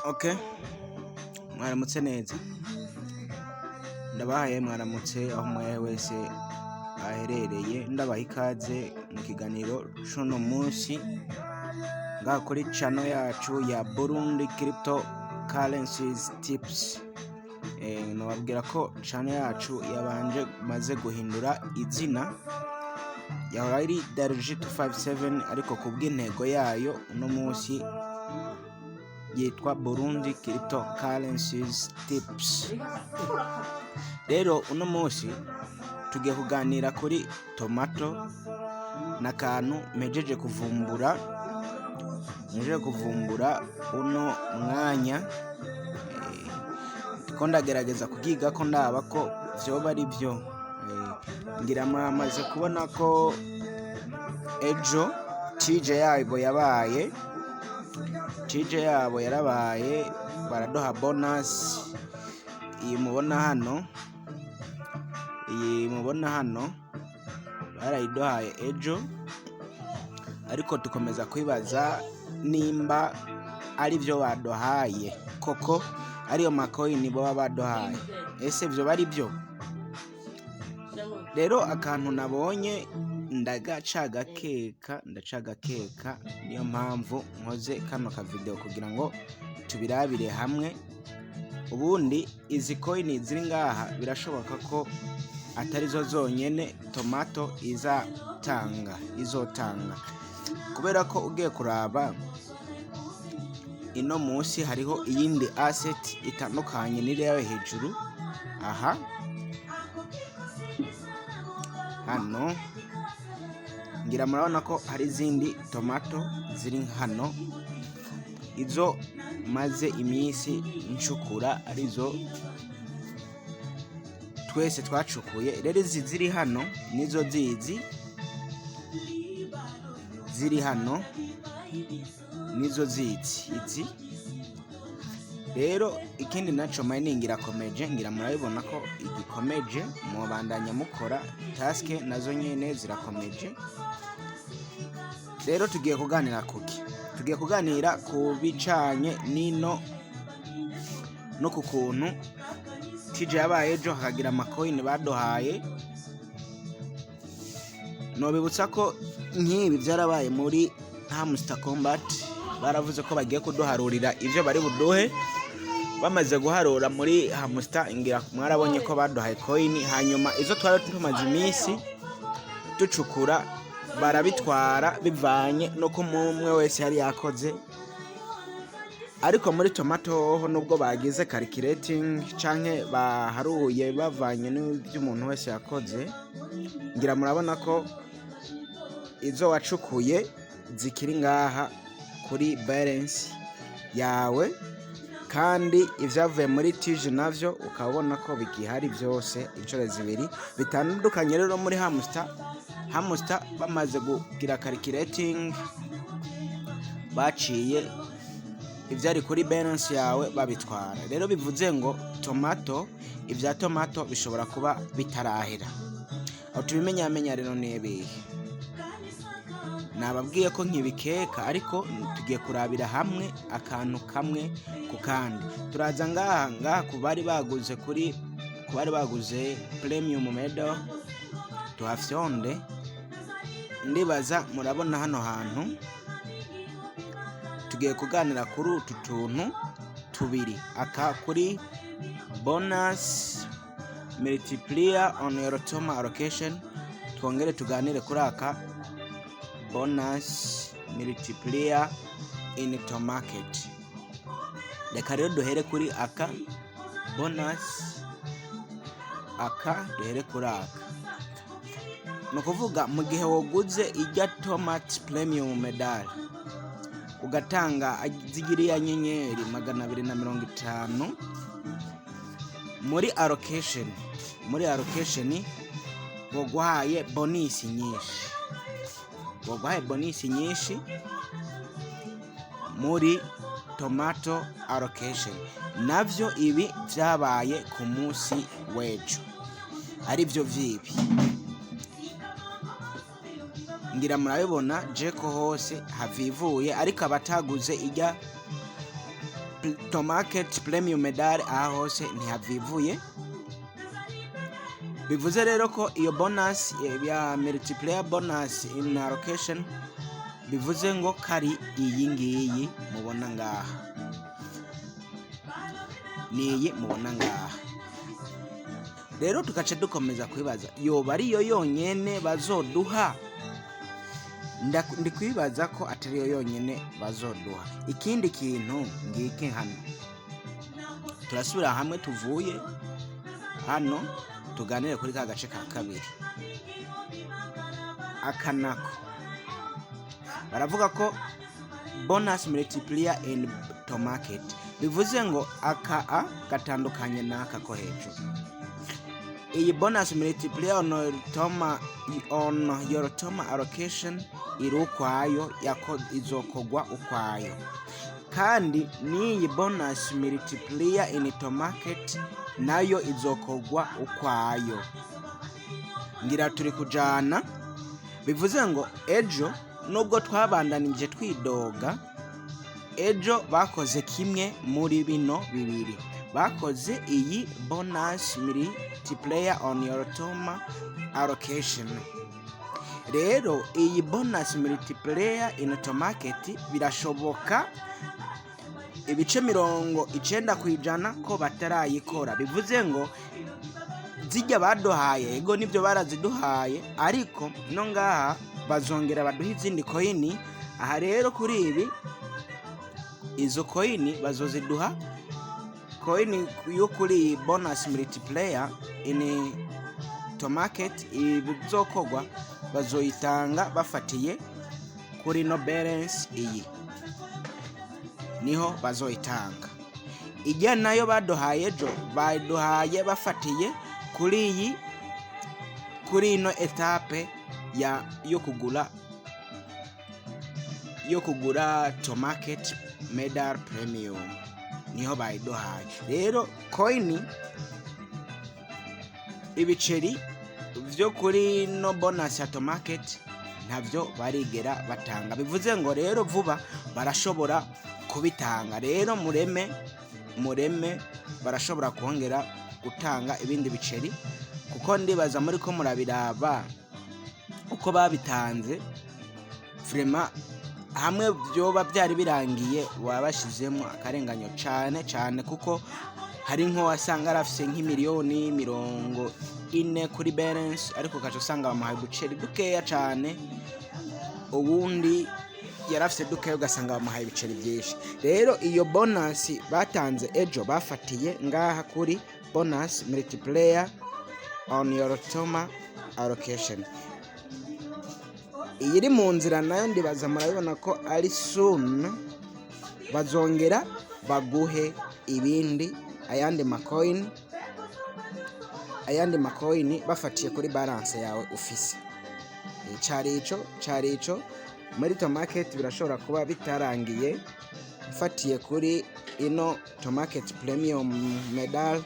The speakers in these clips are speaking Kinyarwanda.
Okay, mwaramutse neza, ndabahaye mwaramutse aho mwaye wese aherereye, ndabaha ikaze mu kiganiro c'uno munsi ngaha kuri channel yacu ya Burundi Crypto Currencies Tips. Nababwira ko channel yacu yabanje maze guhindura izina, yahora ari Darg257 ariko kubw'intego yayo uno munsi yitwa Burundi Crypto Currencies Tips. Rero uno munsi tugiye kuganira kuri tomato n'akantu mejeje kuvumbura uno mwanya, ndiko ndagerageza kugiga ko ndaba ko vyoba ari vyo. Ngira mwamaze kubona ko ejo TJ yabo yarabaye baraduha bonus. Iyi mubona hano barayiduhaye ejo, ariko tukomeza kwibaza nimba ari vyo baduhaye koko, ariyo macoin boba baduhaye, ese vyo bari vyo? Rero akantu nabonye ndacagakeka, niyo mpamvu nkoze kano ka video kugira ngo tubirabire hamwe. Ubundi izi coin ziri ngaha birashoboka ko atari zo zonyene tomato izotanga, kubera ko ugiye kuraba ino munsi hariho iyindi asset itandukanye n'iriya hejuru. Aha hano ngira murabona ko hari izindi tomato ziri hano, izo maze iminsi ncukura arizo twese twacukuye. Rero izi ziri hano nizo ziri hano nizo izi. Rero ikindi naco mining irakomeje, ngira murabibona ko igikomeje, mubandanya mukora task nazo nyene zirakomeje. Rero tugiye kuganira ku bicanye nino no ku kuntu TJ yabaye ejo hakagira amacoin baduhaye. Nobibutsa ko nk'ibi byarabaye muri Hamster Combat, baravuze ko bagiye kuduharurira ivyo bari buduhe. Bamaze guharura muri Hamster, ngira mwarabonye ko baduhaye coin, hanyuma izo twari tumaze iminsi ducukura barabitwara bivanye no ko umwe wese yari yakoze. Ariko muri tomato ho nubwo bagize calculating canke baharuye bavanye n'ibyo umuntu wese yakoze, ngira murabona ko izo wacukuye zikiri ngaha kuri balance yawe, kandi ivyavuye muri TJ navyo ukabona ko bigihari byose inshuro zibiri bitandukanye. Rero muri Hamster bamaze kugira calculating, baciye ivyari kuri balance yawe babitwara. Rero bivuze ngo ivya tomato bishobora kuba bitarahera. Aho tubimenyamenya rero nebihe nababwiye ko nkibikeka, ariko tugiye kurabira hamwe akantu kamwe ku kandi. Turaza ngaha ku bari baguze premium medal tuhafyonde. Ndibaza murabona hano hantu tugiye kuganira kuri utu tuntu tubiri, aka kuri bonus multiplier on your toma allocation, twongere tuganire kuri aka bonus multiplier in to market. Reka rero duhere kuri aka bonus, duhere kuri aka. No kuvuga mu gihe woguze ijya tomat premium medal ugatanga zigiriya nyenyeri 250 muri allocation boguhaye bonus nyinshi muri tomato allocation. Navyo ibi vyabaye ku munsi w'ejo, ari vyo vyibi. Ngira murabibona je ko hose havivuye, ariko abataguze ijya Tomarket Premium Medal aha hose ntihavivuye. Bivuze rero ko iyo bonus ya multiplayer bonus in allocation bivuze ngo kari iyi ngiyi mubona ngaha, niyi mubona ngaha. Rero tugace dukomeza kwibaza yoba ariyo yonyene bazoduha. Ndi kwibaza ko atariyo yonyene bazoduha. Ikindi kintu ngiki hano, turasubira hamwe tuvuye hano tuganire kuri ka gace ka kabiri. Akanako baravuga ko bonus multiplier in Tomarket, bivuze ngo aka gatandukanye n'aka ko hejuru. Iyi bonus multiplier on your Toma allocation iri ukwayo, izokogwa ukwayo. Kandi n'iyi bonus multiplier in Tomarket nayo izokogwa ukwayo. Ngira turi kujana. Bivuze ngo ejo nubwo twabandanije twidoga, ejo bakoze kimwe muri bino bibiri. Bakoze iyi bonus multiplier on your Toma allocation. Rero iyi bonus multiplier in Tomarket birashoboka ibice 90% ko batarayikora. Bivuze ngo zijya baduhaye ego nibyo baraziduhaye, ariko no ngaha bazongera baduha izindi coin. Aha rero kuri ibi izo coin bazoziduha coin yo kuri bonus multiplier in Tomarket. Ibizokogwa bazoyitanga bafatiye kuri no balance iyi, niho bazoyitanga. Ijya nayo baduhaye ejo baduhaye bafatiye kuri ino etape yo kugura Tomarket Medal Premium, niho bayiduhaye. Rero coin ibiceri vyo kuri no bonus ya Tomarket ntavyo barigera batanga. Bivuze ngo rero vuba barashobora kubitanga. Rero mureme barashobora kongera gutanga ibindi biceri, kuko ndibaza muri ko murabiraba uko babitanze vraiment hamwe byoba byari birangiye wabashizemo akarenganyo cyane, kuko hari nko wasanga arafise nk'imiliyoni 40 kuri balance, ariko kaje usanga bamuhaye uduceri dukeya cyane, ubundi yarafise dukeya ugasanga bamuhaye ibiceri byinshi. Rero iyo bonus batanze ejo bafatiye ngaha kuri bonus multiplier on your Toma allocation. Iri mu nzira nayo ndibaza murabibona ko ari soon bazongera baguhe ibindi ayandi macoin bafatiye kuri balance yawe ufise. Carico muri Tomarket birashobora kuba bitarangiye ufatiye kuri ino Tomarket Premium Medal,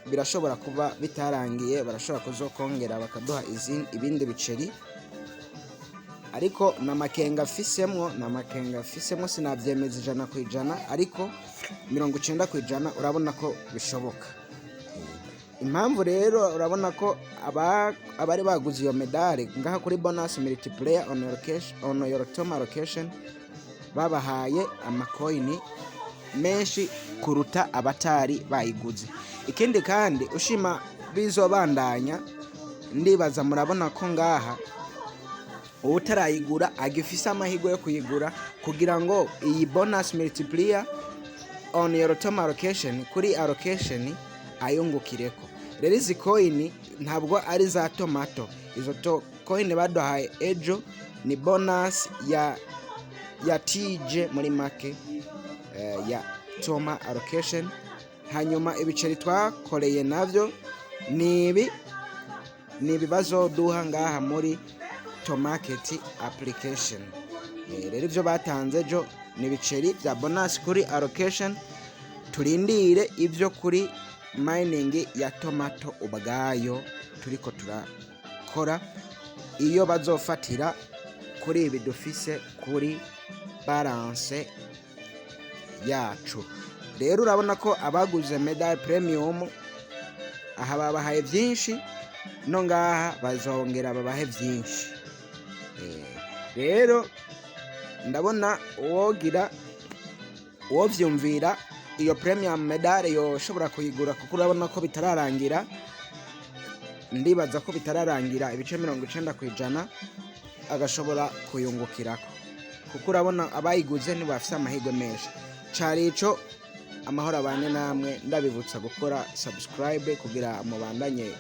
birashobora kuba bitarangiye, barashobora kuzokongera bakaduha ibindi biceri. Ariko namakenga fisemwo sinavyemeza 100%, ariko 90% urabona ko bishoboka. Impamvu rero urabona ko abari baguze iyo medali ngaha kuri bonus multiplier on your Toma allocation babahaye amacoin menshi kuruta abatari bayiguze. Ikindi kandi ushima bizobandanya, ndibaza murabona ko ngaha utarayigura agifisa amahirwe yo kuyigura, kugira ngo iyi bonus multiplier on your Toma allocation kuri allocation ayungukireko. Rero izi coin ntabwo ari za tomato, izo coin baduhaye ejo ni bonus ya TJ muri make ya Toma allocation. Hanyuma ibiceri twakoreye navyo nibi bazoduha ngaha muri Tomarket application. Rero ivyo batanze ejo ni biceri bya bonus kuri allocation. Turindire ivyo kuri mining ya tomato ubagayo turiko turakora, iyo bazofatira kuri ibi dufise kuri balance yacu. Rero urabona ko abaguze Medal Premium aha babahaye byinshi, no ngaha bazongera babahe byinshi. Rero ndabona uwovyumvira iyo Premium Medal yoshobora kuyigura, kuko urabona ko bitararangira. Ndibaza ko bitararangira ibice 90% agashobora kuyungukirako, kuko urabona abayiguze ntibafise amahirwe menshi. Cari ico, amahoro abane namwe, ndabibutsa gukora subscribe kugira mubandanye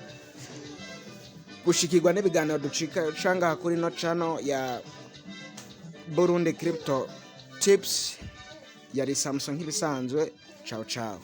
gushikirwa n'ibiganiro ducika canga kuri no channel ya Burundi Crypto Tips. Yari Samson nk'ibisanzwe. Ciao ciao.